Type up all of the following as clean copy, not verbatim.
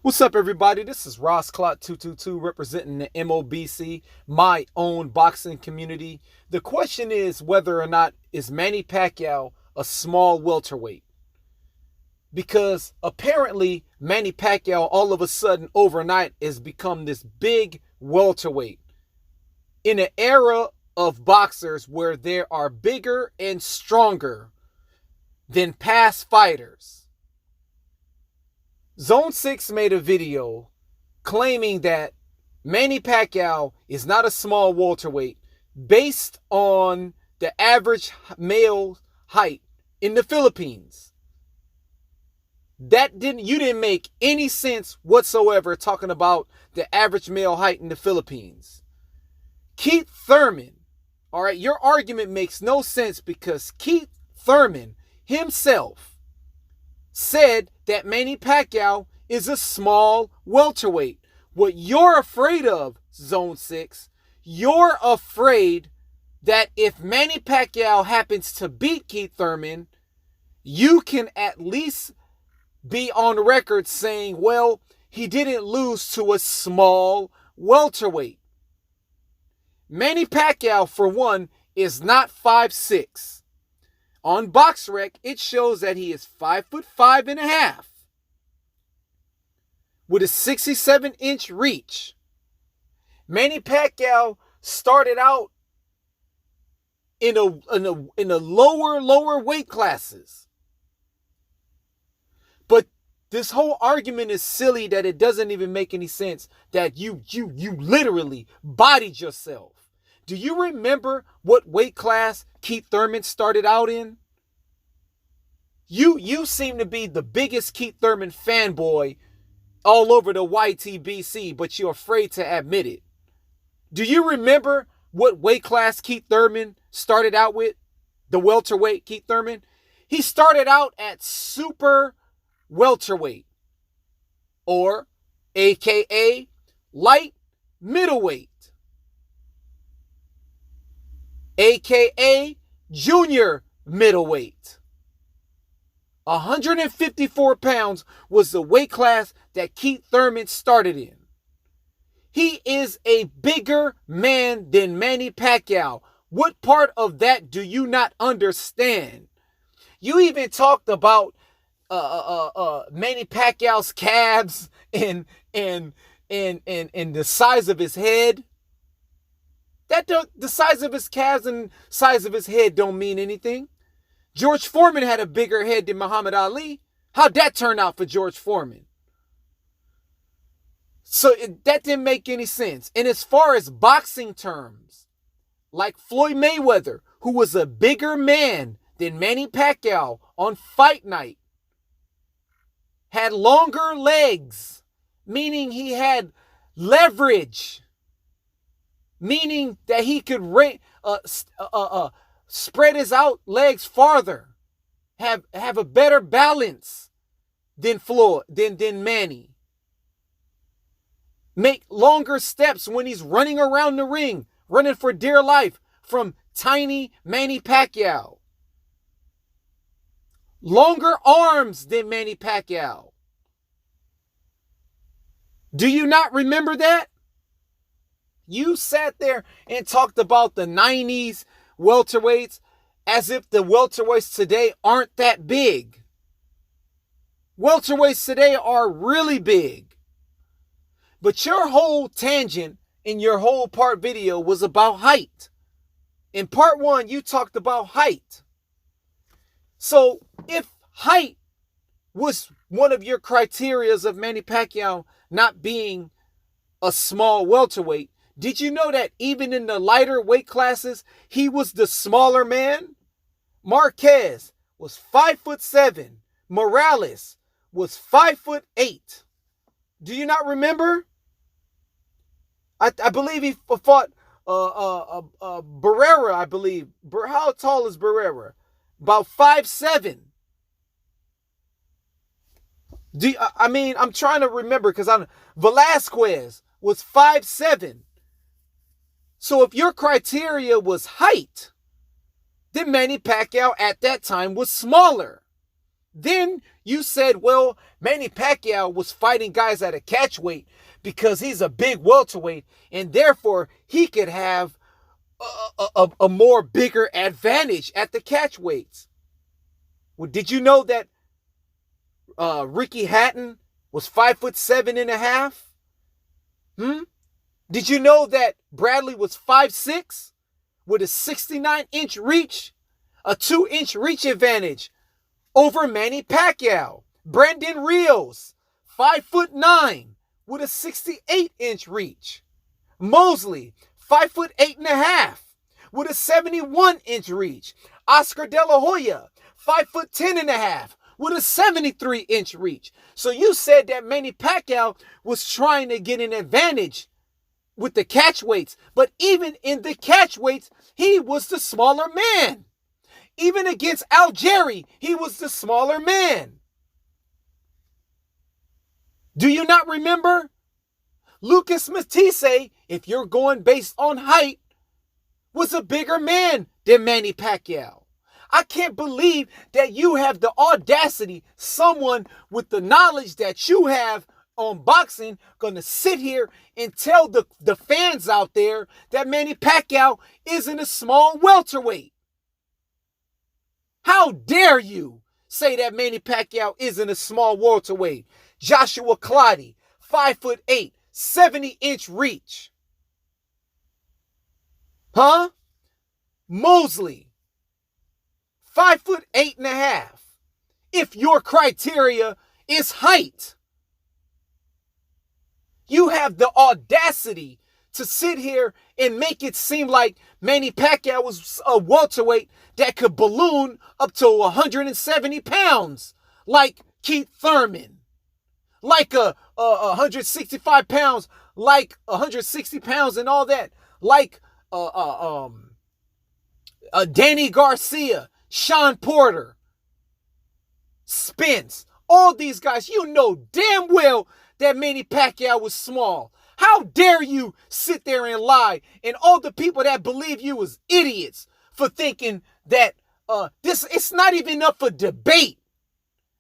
What's up, everybody? This is Ross Clot 222 representing the MOBC, my own boxing community. The question is whether or not is Manny Pacquiao a small welterweight? Because apparently Manny Pacquiao all of a sudden overnight has become this big welterweight. In an era of boxers where there are bigger and stronger than past fighters, Zone 6 made a video claiming that Manny Pacquiao is not a small welterweight based on the average male height in the Philippines. You didn't make any sense whatsoever talking about the average male height in the Philippines. Keith Thurman, all right, your argument makes no sense because Keith Thurman himself said that Manny Pacquiao is a small welterweight. What you're afraid of, Zone 6, you're afraid that if Manny Pacquiao happens to beat Keith Thurman, you can at least be on record saying, well, he didn't lose to a small welterweight. Manny Pacquiao, for one, is not 5'6". On BoxRec, it shows that he is 5'5.5" with a 67-inch reach. Manny Pacquiao started out in a lower weight classes. But this whole argument is silly that it doesn't even make any sense that you literally bodied yourself. Do you remember what weight class Keith Thurman started out in? You seem to be the biggest Keith Thurman fanboy all over the YTBC, but you're afraid to admit it. Do you remember what weight class Keith Thurman started out with? The welterweight Keith Thurman? He started out at super welterweight, or AKA light middleweight, AKA junior middleweight. 154 pounds was the weight class that Keith Thurman started in. He is a bigger man than Manny Pacquiao. What part of that do you not understand? You even talked about Manny Pacquiao's calves and the size of his head. The size of his calves and size of his head don't mean anything. George Foreman had a bigger head than Muhammad Ali. How'd that turn out for George Foreman? So that didn't make any sense. And as far as boxing terms, like Floyd Mayweather, who was a bigger man than Manny Pacquiao on fight night, had longer legs, meaning he had leverage, meaning that he could spread his out legs farther, have a better balance than Manny. Make longer steps when he's running around the ring, running for dear life from tiny Manny Pacquiao. Longer arms than Manny Pacquiao. Do you not remember that? You sat there and talked about the 90s welterweights as if the welterweights today aren't that big. Welterweights today are really big. But your whole tangent in your whole part video was about height. In part one, you talked about height. So if height was one of your criterias of Manny Pacquiao not being a small welterweight, did you know that even in the lighter weight classes, he was the smaller man? Marquez was 5'7". Morales was 5'8". Do you not remember? I believe he fought Barrera, I believe. How tall is Barrera? About 5'7". I'm trying to remember because Velasquez was 5'7". So if your criteria was height, then Manny Pacquiao at that time was smaller. Then you said, well, Manny Pacquiao was fighting guys at a catchweight because he's a big welterweight, and therefore he could have a more bigger advantage at the catchweights. Well, did you know that Ricky Hatton was 5'7.5"? Did you know that Bradley was 5'6" with a 69-inch reach, a 2-inch reach advantage over Manny Pacquiao? Brandon Rios, 5'9" with a 68-inch reach. Mosley, 5'8.5" with a 71-inch reach. Oscar De La Hoya, 5'10.5" with a 73-inch reach. So you said that Manny Pacquiao was trying to get an advantage with the catchweights, but even in the catchweights, he was the smaller man. Even against Algieri, he was the smaller man. Do you not remember? Lucas Matisse, if you're going based on height, was a bigger man than Manny Pacquiao. I can't believe that you have the audacity, someone with the knowledge that you have on boxing, gonna sit here and tell the fans out there that Manny Pacquiao isn't a small welterweight. How dare you say that Manny Pacquiao isn't a small welterweight? Joshua Clottey, 5'8", 70-inch reach. Huh? Mosley, 5'8.5". If your criteria is height, you have the audacity to sit here and make it seem like Manny Pacquiao was a welterweight that could balloon up to 170 pounds, like Keith Thurman, like 165 pounds, like 160 pounds and all that, like Danny Garcia, Sean Porter, Spence, all these guys. You know damn well that Manny Pacquiao was small. How dare you sit there and lie, and all the people that believe you was idiots for thinking that it's not even up for debate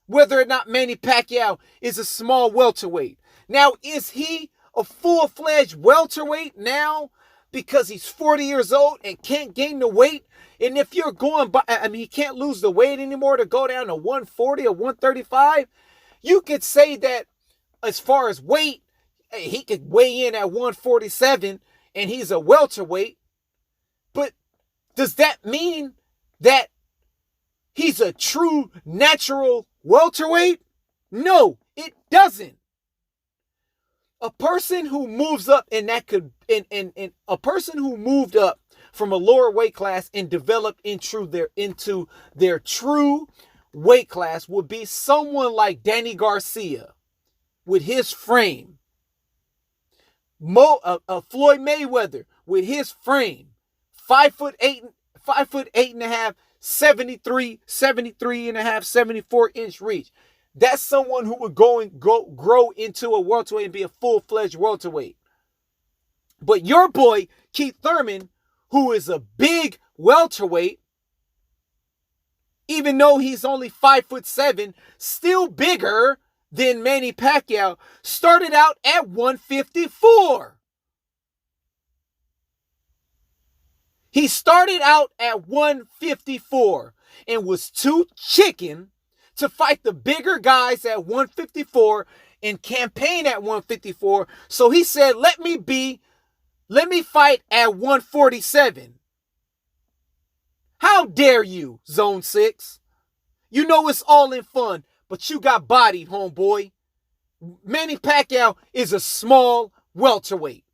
whether or not Manny Pacquiao is a small welterweight. Now, is he a full-fledged welterweight now because he's 40 years old and can't gain the weight? And if you're going by, he can't lose the weight anymore to go down to 140 or 135. You could say that as far as weight, he could weigh in at 147 and he's a welterweight. But does that mean that he's a true natural welterweight? No, it doesn't. A person who moves up and that could, and a person who moved up from a lower weight class and developed into their true weight class would be someone like Danny Garcia with his frame. Floyd Mayweather with his frame. 5'8.5", 73 and a half, 74-inch reach. That's someone who would grow into a welterweight and be a full-fledged welterweight. But your boy, Keith Thurman, who is a big welterweight, even though he's only 5'7", still bigger than Manny Pacquiao, started out at 154. He started out at 154 and was too chicken to fight the bigger guys at 154 and campaign at 154. So he said, let me fight at 147. How dare you, Zone 6? You know it's all in fun, but you got bodied, homeboy. Manny Pacquiao is a small welterweight.